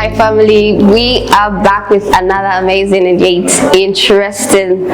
Hi family, we are back with another amazing and yet interesting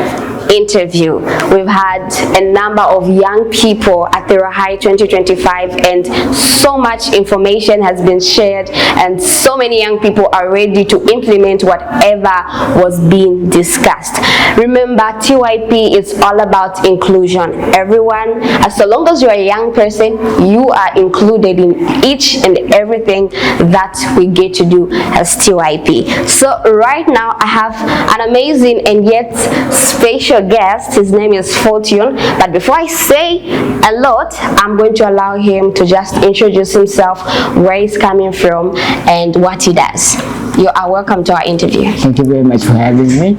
interview. We've had a number of young people at the Rahai 2025 and so much information has been shared and so many young people are ready to implement whatever was being discussed. Remember, TYP is all about inclusion. Everyone, as long as you're a young person, you are included in each and everything that we get to do as TYP. So right now I have an amazing and yet special guest. His name is Fortune, but before I say a lot, I'm going to allow him to just introduce himself, where he's coming from and what he does. You are welcome to our interview. Thank you very much for having me.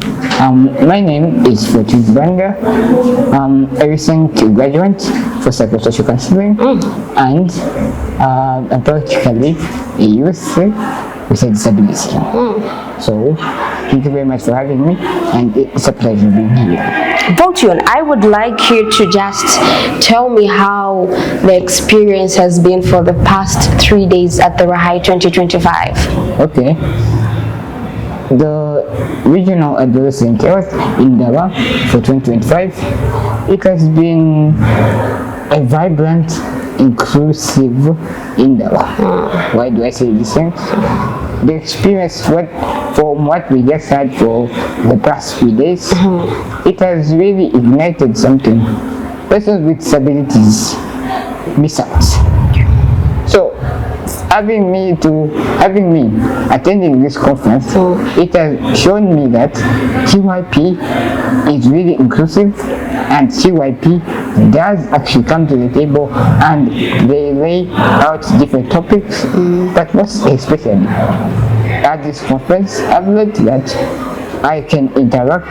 My name is Fortune Banga. A recent graduate for psychosocial counseling and I'm practically a youth with a disability. So thank you very much for having me and it's a pleasure being here. Fortune, I would like you to just tell me how the experience has been for the past 3 days at the Rahai 2025. Okay. The Regional Adolescent Health in Dawa for 2025, it has been a vibrant, inclusive in Dawa. Why do I say this? The experience, from what we just had for the past few days, it has really ignited something. Persons with disabilities miss out. So having me attending this conference, it has shown me that TYP is really inclusive and TYP does actually come to the table and they lay out different topics, but most especially at this conference I've learned that I can interact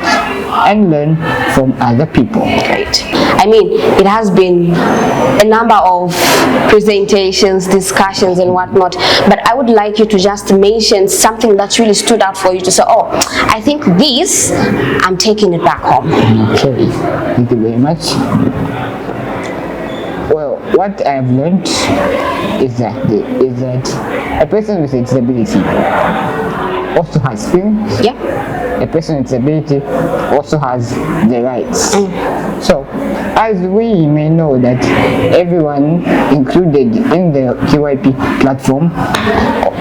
and learn from other people. Great. I mean, it has been a number of presentations, discussions and whatnot, but I would like you to just mention something that really stood out for you to say, oh, I think this, I'm taking it back home. Okay, thank you very much. Well, what I have learned is that a person with a disability also has feelings. Yeah. A person with disability also has the rights. So, as we may know that everyone included in the TYP platform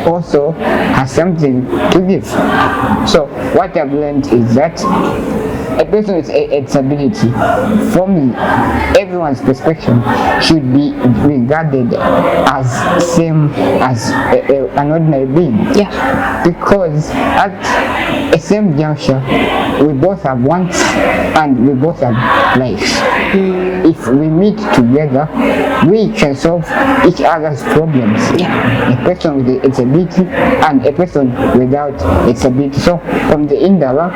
also has something to give. So, what I've learned is that a person with a disability, from everyone's perspective, should be regarded as same as an ordinary being. Yeah. Because at a same juncture, we both have wants and we both have lives. If we meet together, we can solve each other's problems. Yeah. A person with a disability and a person without a disability. So from the Indala,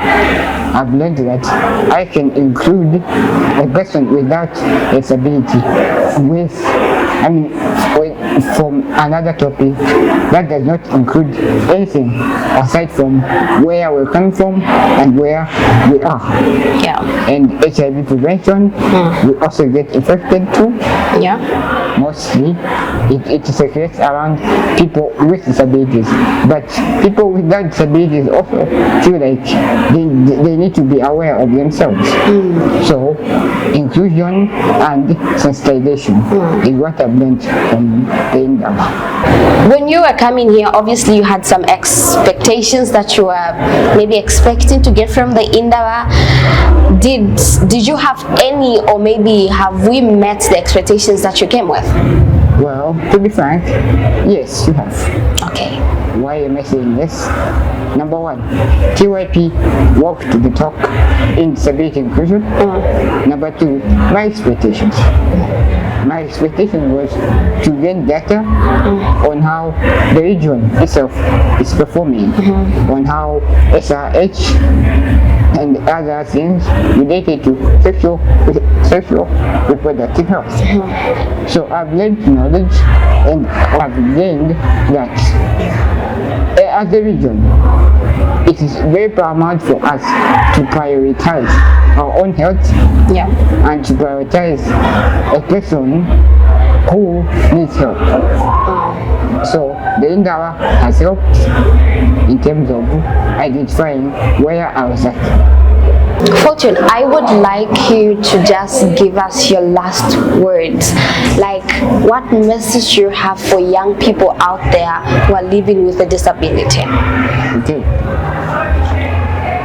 I've learned that I can include a person without a disability from another topic that does not include anything aside from where we're coming from and where we are. Yeah. And HIV prevention, we also get infected too. Yeah. Mostly, it circulates around people with disabilities, but people without disabilities also feel like they need to be aware of themselves. So, inclusion and sensitization is what I've learned from the Indaba. When you were coming here, obviously you had some expectations that you were maybe expecting to get from the Indaba. Did you have any, or maybe have we met the expectations that you came with? Well, to be frank, yes, you have. Okay. Why am I saying yes? Number one, TYP walked the talk in disability inclusion. Number two, my expectations. My expectation was to gain data on how the region itself is performing, on how SRH and other things related to sexual reproductive health. So I've learned knowledge and I've gained that as a region, it is very paramount for us to prioritize our own health and to prioritize a person who needs help. So the Indawa has helped in terms of identifying where I was at. Fortune, I would like you to just give us your last words. Like, what message you have for young people out there who are living with a disability? Okay.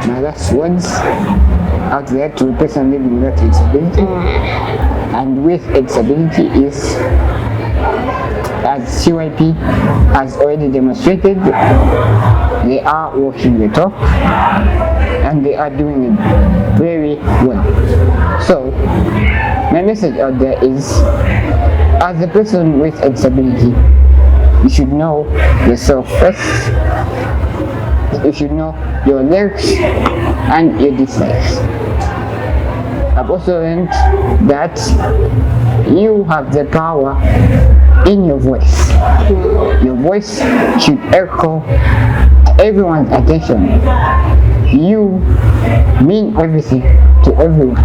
My last words out there to a person living with a disability and with a disability is, as CYP has already demonstrated, they are walking the talk and they are doing it very well. So my message out there is, as a person with a disability, you should know yourself first. You should know your likes and your dislikes. I've also learned that you have the power in your voice. Your voice should echo everyone's attention. You mean everything to everyone.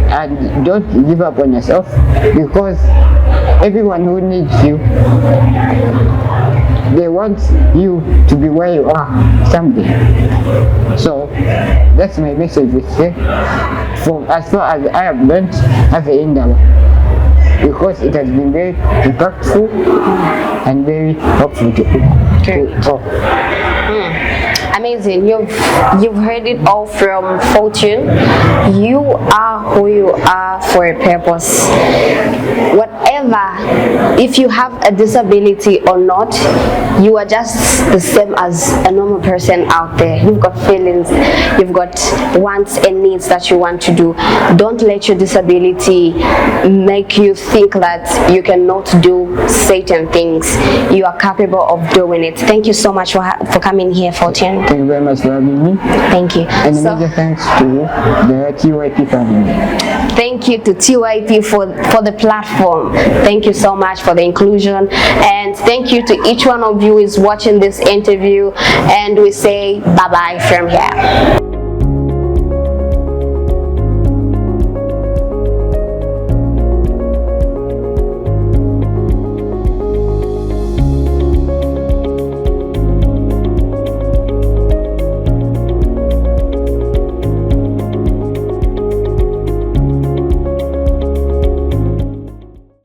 And don't give up on yourself, because everyone who needs you, they want you to be where you are someday. So that's my message with you, from as far as I have learned as an Indawa, because it has been very impactful and very helpful to all. Amazing. You've heard it all from Fortune. You are who you are for a purpose. Whatever, if you have a disability or not, you are just the same as a normal person out there. You've got feelings, you've got wants and needs that you want to do. Don't let your disability make you think that you cannot do certain things. You are capable of doing it. Thank you so much for coming here, Fortune. Thank you very much for having me. Thank you. And a major thanks to the TYP family. Thank you to TYP for the platform. Thank you so much for the inclusion, and thank you to each one of you who is watching this interview, and we say bye-bye from here.